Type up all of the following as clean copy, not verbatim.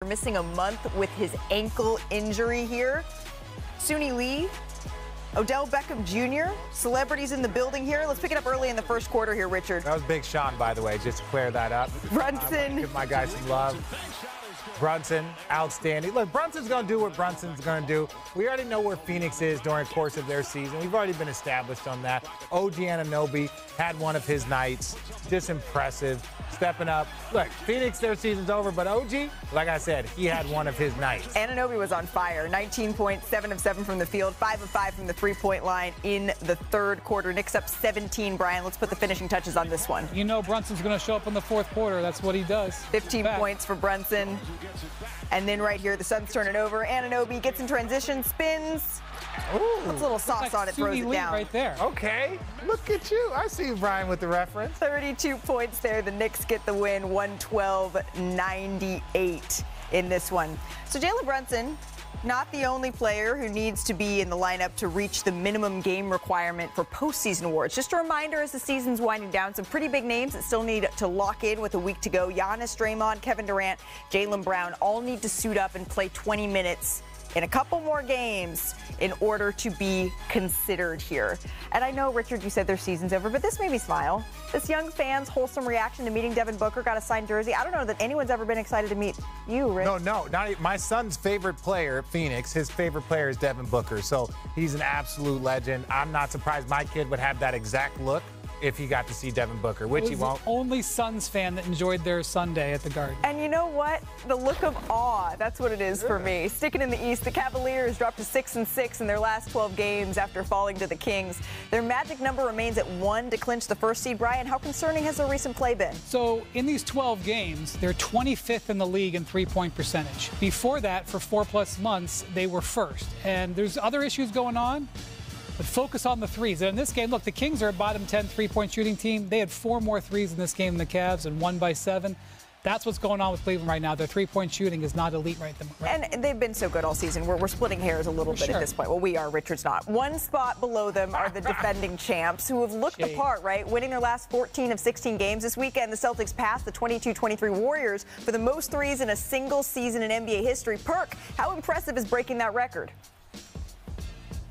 missing a month with his ankle injury here. Suni Lee, Odell Beckham Jr., celebrities in the building here. Let's pick it up early in the first quarter here, Richard. That was Big Sean, by the way, just to clear that up. Brunson. Give my guy some love. Brunson, outstanding. Look, Brunson's going to do what Brunson's going to do. We already know where Phoenix is during the course of their season. We've already been established on that. OG Anunoby had one of his nights. Just impressive. Stepping up. Look, Phoenix, their season's over, but OG, like I said, he had one of his nights. Anunoby was on fire. 19 points, 7 of 7 from the field, 5 of 5 from the three-point line in the third quarter. Knicks up 17, Brian. Let's put the finishing touches on this one. You know Brunson's going to show up in the fourth quarter. That's what he does. 15 points for Brunson. And then right here, the Suns turn it over. Anunoby gets in transition, spins. Ooh, puts a little sauce on it, throws it down. Right there. Okay, look at you. I see you, Brian, with the reference. 32 points there. The Knicks get the win, 112-98 in this one. So Jalen Brunson, not the only player who needs to be in the lineup to reach the minimum game requirement for postseason awards. Just a reminder, as the season's winding down, some pretty big names that still need to lock in with a week to go. Giannis, Draymond, Kevin Durant, Jaylen Brown all need to suit up and play 20 minutes in a couple more games in order to be considered here. And I know, Richard, you said their season's over, but this made me smile. This young fan's wholesome reaction to meeting Devin Booker, got a signed jersey. I don't know that anyone's ever been excited to meet you, Rick. No, not my son's favorite player, Phoenix, his favorite player is Devin Booker. So he's an absolute legend. I'm not surprised my kid would have that exact look if he got to see Devin Booker, which he won't. The only Suns fan that enjoyed their Sunday at the Garden. And you know what? The look of awe, that's what it is for me. Sticking in the East, the Cavaliers dropped to 6-6 in their last 12 games after falling to the Kings. Their magic number remains at 1 to clinch the first seed. Brian, how concerning has their recent play been? So in these 12 games, they're 25th in the league in three-point percentage. Before that, for 4+ months, they were first. And there's other issues going on. But focus on the threes. And in this game, look, the Kings are a bottom 10 three-point shooting team. They had 4 more threes in this game than the Cavs and won by 7. That's what's going on with Cleveland right now. Their three-point shooting is not elite right now. And they've been so good all season. We're splitting hairs a little bit at this point. Well, we are. Richard's not. One spot below them are the defending champs, who have looked the part, right? Winning their last 14 of 16 games this weekend. The Celtics passed the 22-23 Warriors for the most threes in a single season in NBA history. Perk, how impressive is breaking that record?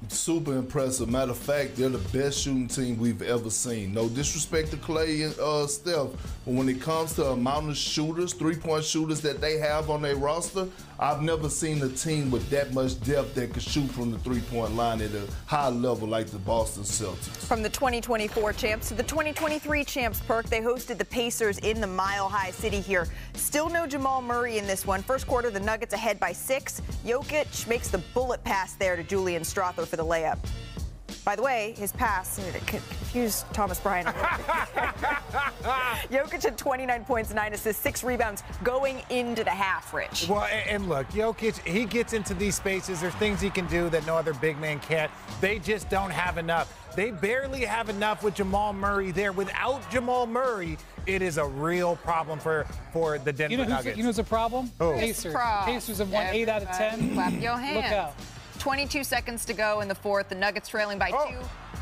Super impressive. Matter of fact, they're the best shooting team we've ever seen. No disrespect to Clay and Steph, but when it comes to amount of shooters, three-point shooters that they have on their roster, I've never seen a team with that much depth that could shoot from the three-point line at a high level like the Boston Celtics. From the 2024 champs to the 2023 champs, Perk, they hosted the Pacers in the Mile High City here. Still no Jamal Murray in this one. First quarter, the Nuggets ahead by 6. Jokic makes the bullet pass there to Julian Strawther for the layup. By the way, his pass confused Thomas Bryant a little bit. Jokic had 29 points, 9 assists, 6 rebounds going into the half, Rich. Well, and look, Jokic, he gets into these spaces. There's things he can do that no other big man can't. They just don't have enough. They barely have enough with Jamal Murray there. Without Jamal Murray, it is a real problem for the Denver Nuggets. You know who's a problem? Oh. Pacers. Pacers have won 8 out of 10. Clap your hands. Look out. 22 seconds to go in the fourth. The Nuggets trailing by 2.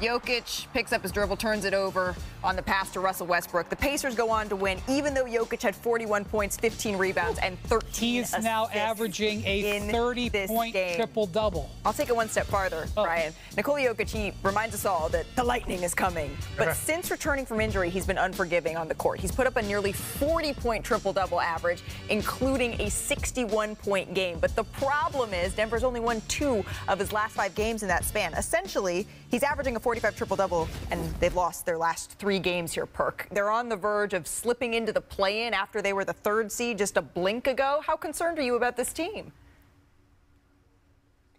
Jokic picks up his dribble, turns it over on the pass to Russell Westbrook. The Pacers go on to win, even though Jokic had 41 points, 15 rebounds, and 13 He's now averaging a 30-point triple-double. I'll take it one step farther, Brian. Nikola Jokic, he reminds us all that the lightning is coming. But since returning from injury, he's been unforgiving on the court. He's put up a nearly 40-point triple-double average, including a 61-point game. But the problem is Denver's only won 2 of his last 5 games in that span. Essentially, he's averaging a 45 triple-double, and they've lost their last 3 games here, Perk. They're on the verge of slipping into the play-in after they were the 3rd seed just a blink ago. How concerned are you about this team?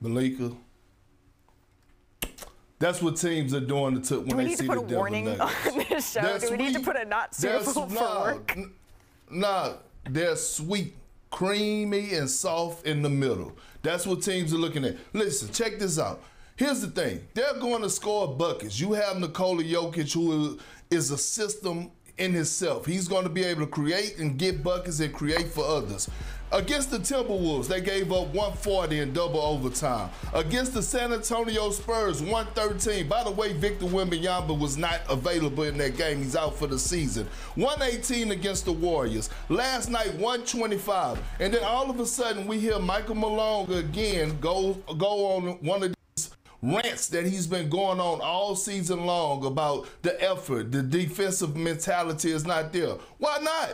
Malika, that's what teams are doing when they see the Denver Nuggets. Do we need to put a warning on this show? Do we need to put a not suitable for work? Nah, they're sweet, creamy, and soft in the middle. That's what teams are looking at. Listen, check this out. Here's the thing. They're going to score buckets. You have Nikola Jokic, who is a system in himself. He's going to be able to create and get buckets and create for others. Against the Timberwolves, they gave up 140 in double overtime. Against the San Antonio Spurs, 113. By the way, Victor Wembanyama was not available in that game. He's out for the season. 118 against the Warriors. Last night, 125. And then all of a sudden, we hear Michael Malone again go on one of these rants that he's been going on all season long about the effort, the defensive mentality is not there. Why not?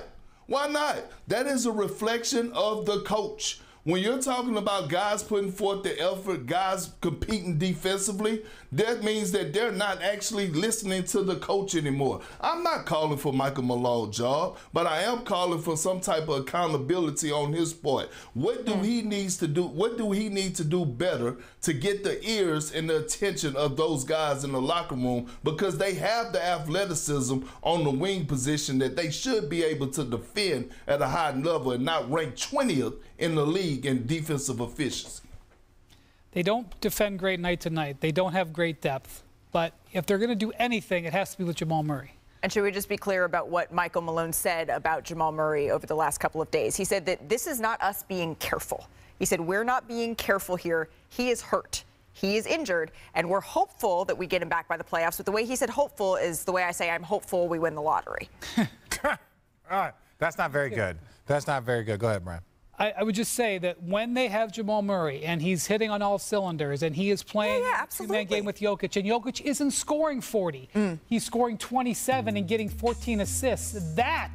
Why not? That is a reflection of the coach. When you're talking about guys putting forth the effort, guys competing defensively, that means that they're not actually listening to the coach anymore. I'm not calling for Michael Malone's job, but I am calling for some type of accountability on his part. What do he needs to do? What do he need to do better to get the ears and the attention of those guys in the locker room? Because they have the athleticism on the wing position that they should be able to defend at a high level and not rank 20th in the league in defensive efficiency. They don't defend great night to night. They don't have great depth. But if they're going to do anything, it has to be with Jamal Murray. And should we just be clear about what Michael Malone said about Jamal Murray over the last couple of days? He said that this is not us being careful. He said, we're not being careful here. He is hurt. He is injured, and we're hopeful that we get him back by the playoffs. But the way he said hopeful is the way I say I'm hopeful we win the lottery. All right. That's not very good. That's not very good. Go ahead, Brian. I would just say that when they have Jamal Murray and he's hitting on all cylinders and he is playing a two-man game with Jokic, and Jokic isn't scoring 40. He's scoring 27 and getting 14 assists. That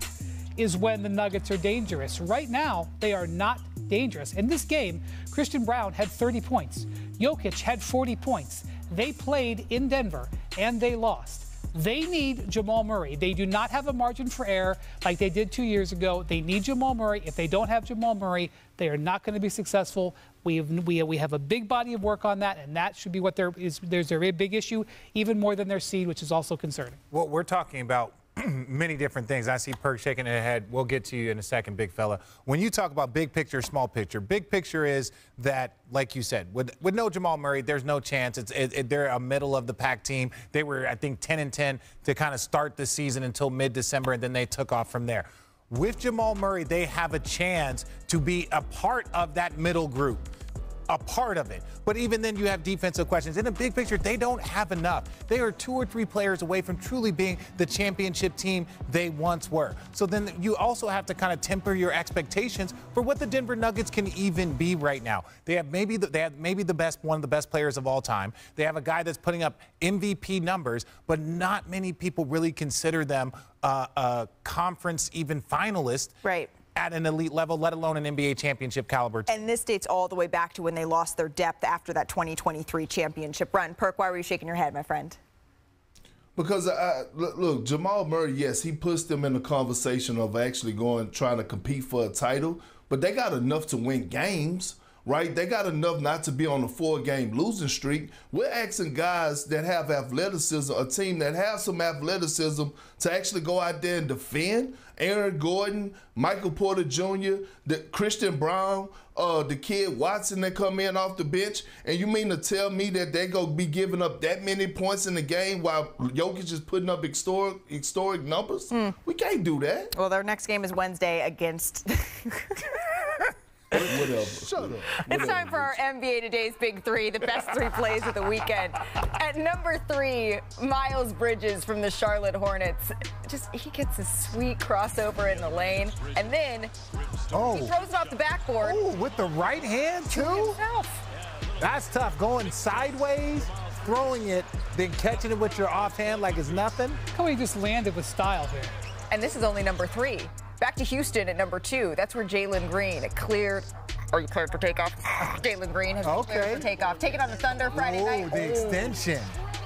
is when the Nuggets are dangerous. Right now, they are not dangerous. In this game, Christian Brown had 30 points. Jokic had 40 points. They played in Denver, and they lost. They need Jamal Murray. They do not have a margin for error like they did 2 years ago. They need Jamal Murray. If they don't have Jamal Murray, they are not going to be successful. We have a big body of work on that, and that should be what there's a big issue, even more than their seed, which is also concerning. Well, we're talking about many different things. I see Perk shaking his head. We'll get to you in a second, big fella. When you talk about big picture, small picture, big picture is that, like you said, with no Jamal Murray, there's no chance. They're a middle of the pack team. They were, I think, 10-10 to kind of start the season until mid-December, and then they took off from there. With Jamal Murray, they have a chance to be a part of that middle group. A part of it. But even then, you have defensive questions. In the big picture, they don't have enough. They are 2 or 3 players away from truly being the championship team they once were. So then you also have to kind of temper your expectations for what the Denver Nuggets can even be right now. They have maybe the best, one of the best players of all time. They have a guy that's putting up MVP numbers, but not many people really consider them a conference even finalist. Right. At an elite level, let alone an NBA championship caliber team. And this dates all the way back to when they lost their depth after that 2023 championship run. Perk, why were you shaking your head, my friend? Because, look, Jamal Murray, yes, he puts them in the conversation of actually trying to compete for a title, but they got enough to win games. Right? They got enough not to be on a 4-game losing streak. We're asking guys that have athleticism, a team that has some athleticism, to actually go out there and defend. Aaron Gordon, Michael Porter Jr., Christian Brown, the kid Watson that come in off the bench. And you mean to tell me that they're going to be giving up that many points in the game while Jokic is putting up historic numbers? We can't do that. Well, their next game is Wednesday against... Whatever. Shut up. It's time for our NBA Today's Big Three, the best 3 plays of the weekend. At number 3, Miles Bridges from the Charlotte Hornets. He gets a sweet crossover in the lane, and then he throws it off the backboard. Oh, with the right hand, too? That's tough. Going sideways, throwing it, then catching it with your offhand like it's nothing. How he just landed with style here. And this is only number 3. Back to Houston at number 2. That's where Jalen Green cleared. Are you cleared for takeoff? Jalen Green has been cleared for takeoff. Taking on the Thunder Friday night. The extension.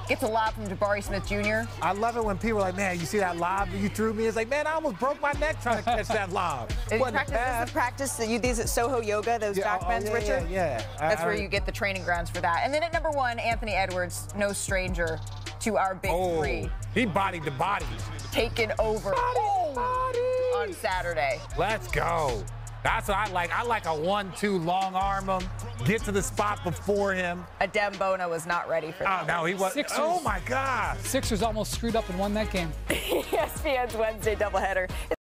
Gets a lob from Jabari Smith Jr. I love it when people are like, man, you see that lob you threw me? It's like, man, I almost broke my neck trying to catch that lob. This is practice that you these at Soho Yoga, those back bends, Richard? Yeah. That's where you get the training grounds for that. And then at number 1, Anthony Edwards, no stranger to our Big Three. He bodied the bodies. Taken over on Saturday. Let's go. That's what I like. I like a 1-2 long arm him, get to the spot before him. Adem Bona was not ready for that. Oh, no, he was. Oh, my God. Sixers almost screwed up and won that game. ESPN's Wednesday doubleheader.